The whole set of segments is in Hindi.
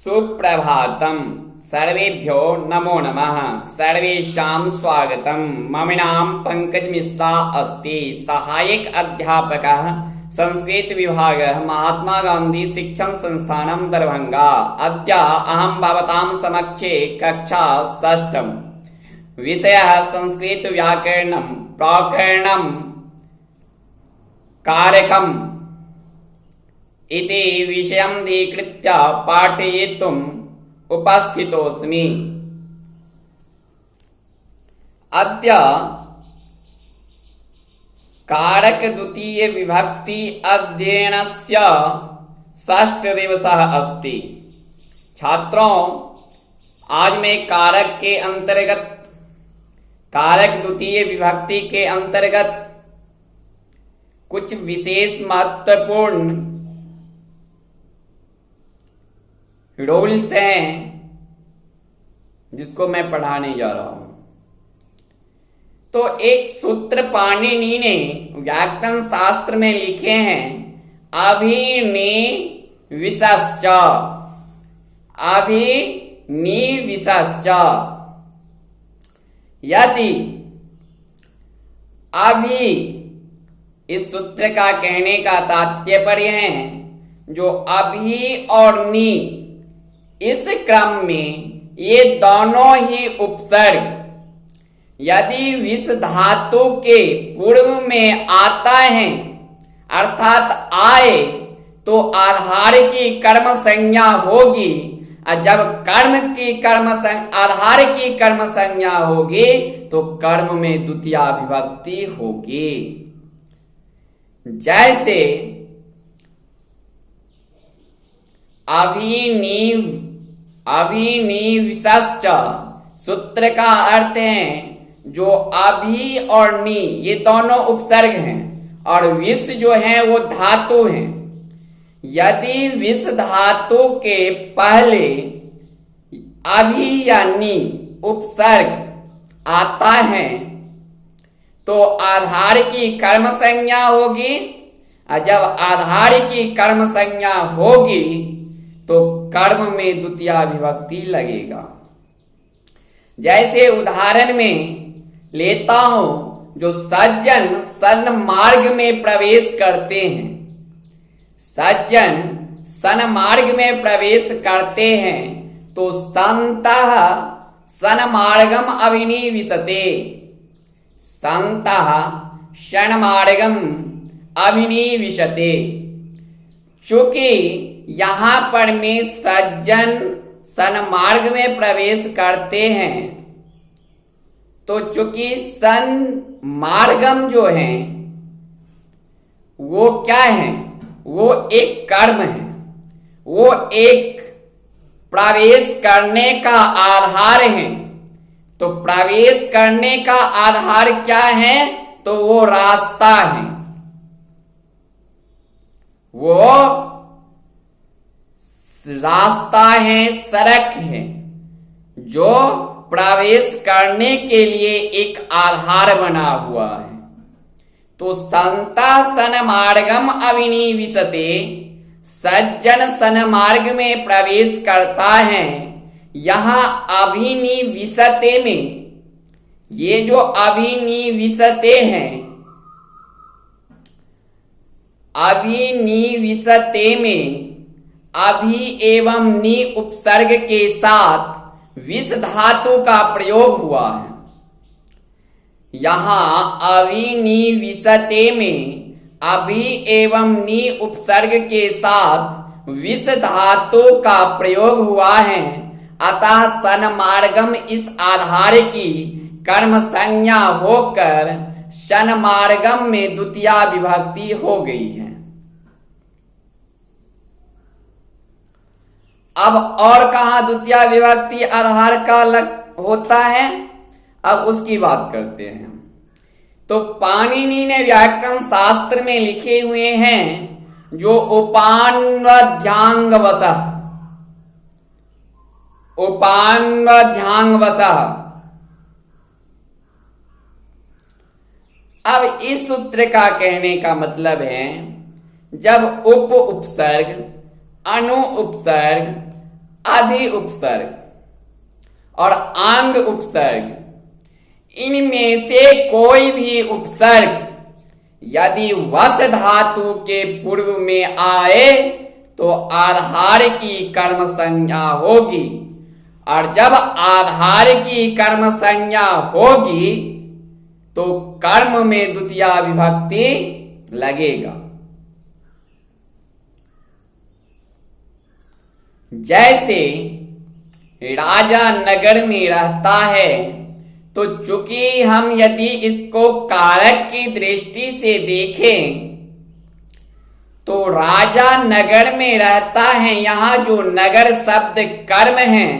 सुप्रभातम। सर्वेभ्यो नमो नमः। सर्वेषां स्वागतम। मम नाम पंकज मिश्रा अस्ति। सहायक अध्यापकः संस्कृत विभागः महात्मा गांधी शिक्षण संस्थानं दरभंगा। अद्य अहं भवतां समक्षे कक्षा षष्ठम् विषयः संस्कृत व्याकरणं प्रकरणं कारकम् इति विषयं अधिकृत्य पाठयितुम् उपस्थितोऽस्मि। अद्य कारक द्वितीय विभक्ति अध्ययनस्य षष्ठ दिवसः अस्ति। छात्रों, आज मैं कारक द्वितीय विभक्ति के अंतर्गत कुछ विशेष महत्वपूर्ण रूल्स हैं जिसको मैं पढ़ाने जा रहा हूं। तो एक सूत्र पाणिनि ने व्याकरण शास्त्र में लिखे हैं, अभिनिविशश्च। अभिनिविशश्च यदि अभी इस सूत्र का कहने का तात्पर्य है जो अभी और नी इस क्रम में ये दोनों ही उपसर्ग यदि विस धातु के पूर्व में आता है अर्थात आए तो आधार की कर्म संज्ञा होगी, और जब आधार की कर्म संज्ञा होगी तो कर्म में द्वितीय विभक्ति होगी। जैसे अभिनिविशश्च सूत्र का अर्थ है जो अभी और नी ये दोनों उपसर्ग हैं और विष जो है वो धातु हैं। यदि विष धातु के पहले अभी या नी उपसर्ग आता है तो आधार की कर्म संज्ञा होगी, और जब आधार की कर्म संज्ञा होगी तो कर्म में द्वितीय विभक्ति लगेगा। जैसे उदाहरण में लेता हूं, जो सज्जन सन्मार्ग में प्रवेश करते हैं, सज्जन सन्मार्ग में प्रवेश करते हैं तो संतः सन्मार्गम अभिनिविशते। संतः सन्मार्गम अभिनिविशते। चूंकि यहां पर में सज्जन सन्मार्ग में प्रवेश करते हैं तो चूंकि सन्मार्गम जो है वो क्या है, वो एक कर्म है, वो एक प्रवेश करने का आधार है। तो प्रवेश करने का आधार क्या है, तो वो रास्ता है, वो रास्ता है, सड़क है जो प्रवेश करने के लिए एक आधार बना हुआ है। तो संता सन्मार्गम अभिनिविशते, सज्जन सन्मार्ग में प्रवेश करता है। यहां अभिनिविशते में ये जो अभिनिविशते हैं, अभिनिविशते में अभी एवं नी उपसर्ग के साथ विस धातु का प्रयोग हुआ है। यहां अभिनिविशते में अभी एवं नी उपसर्ग के साथ विस धातु का प्रयोग हुआ है, अतः सन्मार्गम इस आधार की कर्म संज्ञा होकर सन्मार्गम में द्वितीय विभक्ति हो गई है। अब और कहां द्वितीय विभक्ति आधार का होता है, अब उसकी बात करते हैं। तो पाणिनि ने व्याकरण शास्त्र में लिखे हुए हैं जो उपान्वध्यांगवशः, उपान्वध्यांगवशः। अब इस सूत्र का कहने का मतलब है जब उपसर्ग अनु उपसर्ग अधि उपसर्ग और आंग उपसर्ग, इनमें से कोई भी उपसर्ग यदि वस धातु के पूर्व में आए तो आधार की कर्म संज्ञा होगी, और जब आधार की कर्म संज्ञा होगी तो कर्म में द्वितीया विभक्ति लगेगा। जैसे राजा नगर में रहता है, तो चूंकि हम यदि इसको कारक की दृष्टि से देखें तो राजा नगर में रहता है, यहां जो नगर शब्द कर्म है,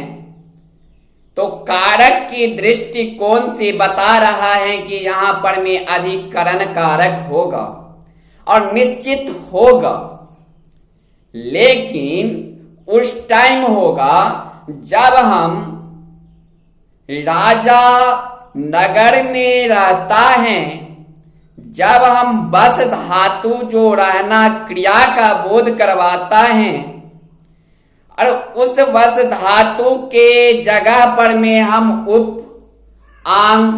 तो कारक की दृष्टिकोण से बता रहा है कि यहां पर में अधिकरण कारक होगा और निश्चित होगा, लेकिन उस टाइम होगा जब हम राजा नगर में रहता है, जब हम बस धातु जो रहना क्रिया का बोध करवाता है और उस बस धातु के जगह पर में हम उप, आंग,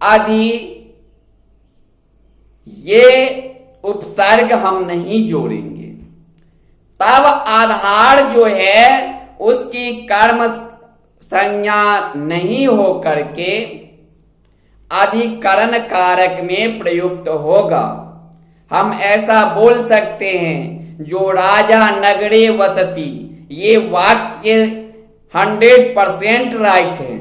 अधि ये उपसर्ग हम नहीं जोड़ेंगे, तब आधार जो है उसकी कर्म संज्ञा नहीं हो करके अधिकरण कारक में प्रयुक्त होगा। हम ऐसा बोल सकते हैं, जो राजा नगरे वसती, ये वाक्य 100% राइट है,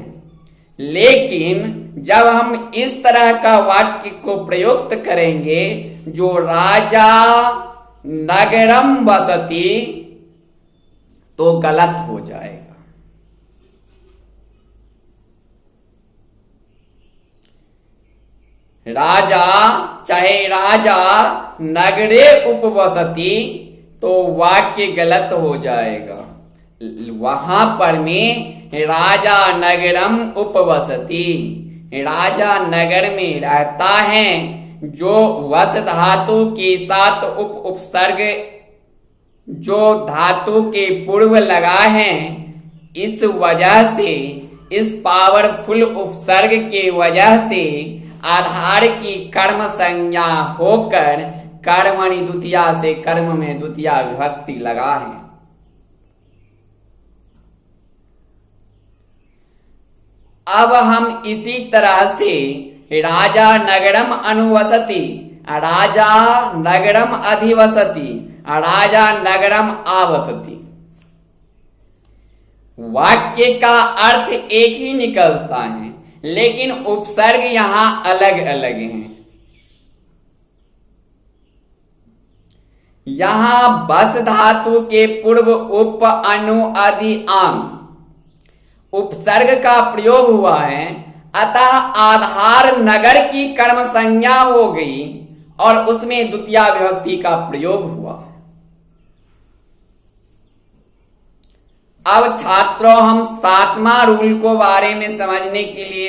लेकिन जब हम इस तरह का वाक्य को प्रयुक्त करेंगे, जो राजा नगरम वसती, तो गलत हो जाएगा। राजा चाहे राजा नगरे उपवसती, तो वाक्य गलत हो जाएगा। वहां पर में राजा नगरम उपवसती, राजा नगर में रहता है, जो वस धातु के साथ उप उपसर्ग जो धातु के पूर्व लगा है, इस वजह से, इस पावरफुल उपसर्ग के वजह से आधार की कर्म संज्ञा होकर कर्मणि द्वितीया से कर्म में द्वितीया विभक्ति लगा है। अब हम इसी तरह से राजा नगरम अनुवसति, राजा नगरम अधिवसति, राजा नगरम आवसति, वाक्य का अर्थ एक ही निकलता है, लेकिन उपसर्ग यहां अलग अलग हैं। यहां बस धातु के पूर्व उप, अनु, अधि, आंग उपसर्ग का प्रयोग हुआ है, अतः आधार नगर की कर्म संज्ञा हो गई और उसमें द्वितीया विभक्ति का प्रयोग हुआ। अब छात्रों, हम 7वां रूल को बारे में समझने के लिए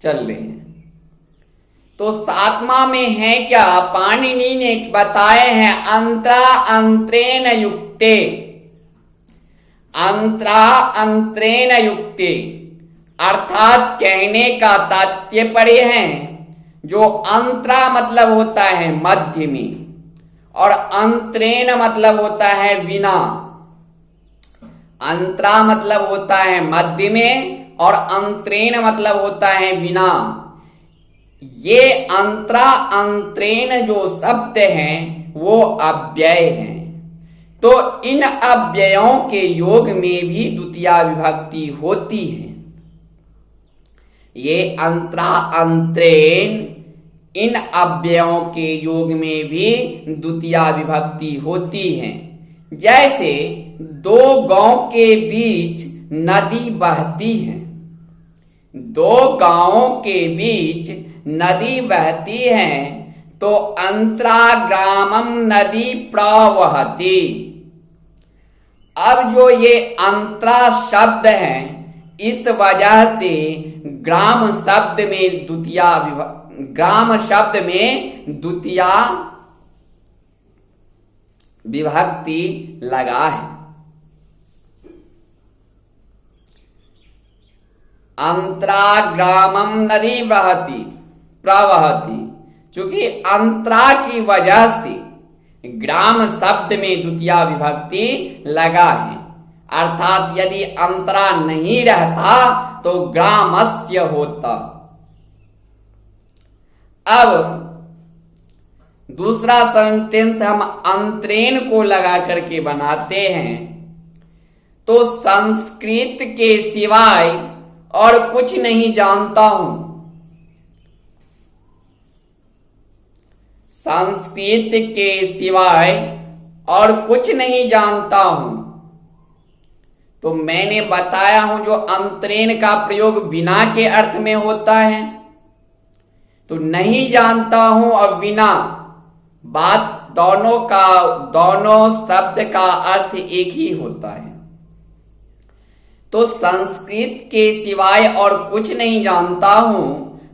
चल रहे हैं। तो 7वां में है क्या, पाणिनि ने बताए हैं अंतरा अंतरेण युक्ते, अंतरा अंतरेण युक्ते, अर्थात कहने का तात्पर्य है, जो अंतरा मतलब होता है मध्य में, और अंतरेण मतलब होता है बिना। अंतरा मतलब होता है मध्य में और अंतरेण मतलब होता है बिना। ये अंतरा अंतरेण जो शब्द हैं वो अव्यय हैं, तो इन अव्ययों के योग में भी द्वितीया विभक्ति होती है। ये अंतरा अंतरेण, इन अव्ययों के योग में भी द्वितीया विभक्ति होती है। जैसे दो गांव के बीच नदी बहती है, दो गांवों के बीच नदी बहती है, तो अंतरा ग्रामम नदी प्रवहति। अब जो ये अंतरा शब्द है, इस वजह से ग्राम शब्द में द्वितीया ग्राम शब्द में द्वितीया विभक्ति लगा है। अंतरा ग्रामम नदी बहती प्रवहती, चूंकि अंतरा की वजह से ग्राम शब्द में द्वितीया विभक्ति लगा है, अर्थात यदि अंतरा नहीं रहता तो ग्रामस्य होता। अब दूसरा सेंटेंस हम अंतरेण को लगा करके बनाते हैं, तो संस्कृत के सिवाय और कुछ नहीं जानता हूं। संस्कृत के सिवाय और कुछ नहीं जानता हूं। तो मैंने बताया हूं जो अंतरेण का प्रयोग बिना के अर्थ में होता है, तो नहीं जानता हूं और बिना, बात दोनों शब्द का अर्थ एक ही होता है। तो संस्कृत के सिवाय और कुछ नहीं जानता हूं,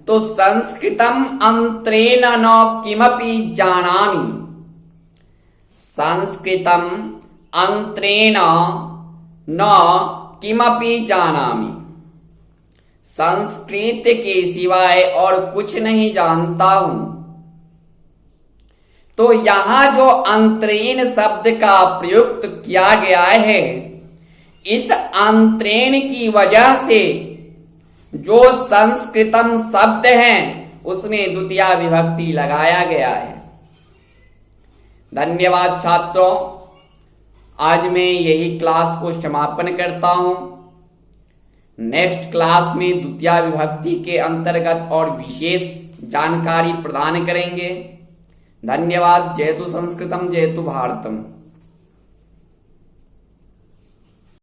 तो संस्कृतम अंतरेण न किमपि जानामि। संस्कृतम अंतरेण न किमपि जानामि, संस्कृत के सिवाय और कुछ नहीं जानता हूं। तो यहां जो अंतरेण शब्द का प्रयुक्त किया गया है, इस अंतरेण की वजह से जो संस्कृतम शब्द है उसमें द्वितीया विभक्ति लगाया गया है। धन्यवाद छात्रों, आज मैं यही क्लास को समापन करता हूं। नेक्स्ट क्लास में द्वितीया विभक्ति के अंतर्गत और विशेष जानकारी प्रदान करेंगे। धन्यवाद। जयतु संस्कृतम जयतु भारतम।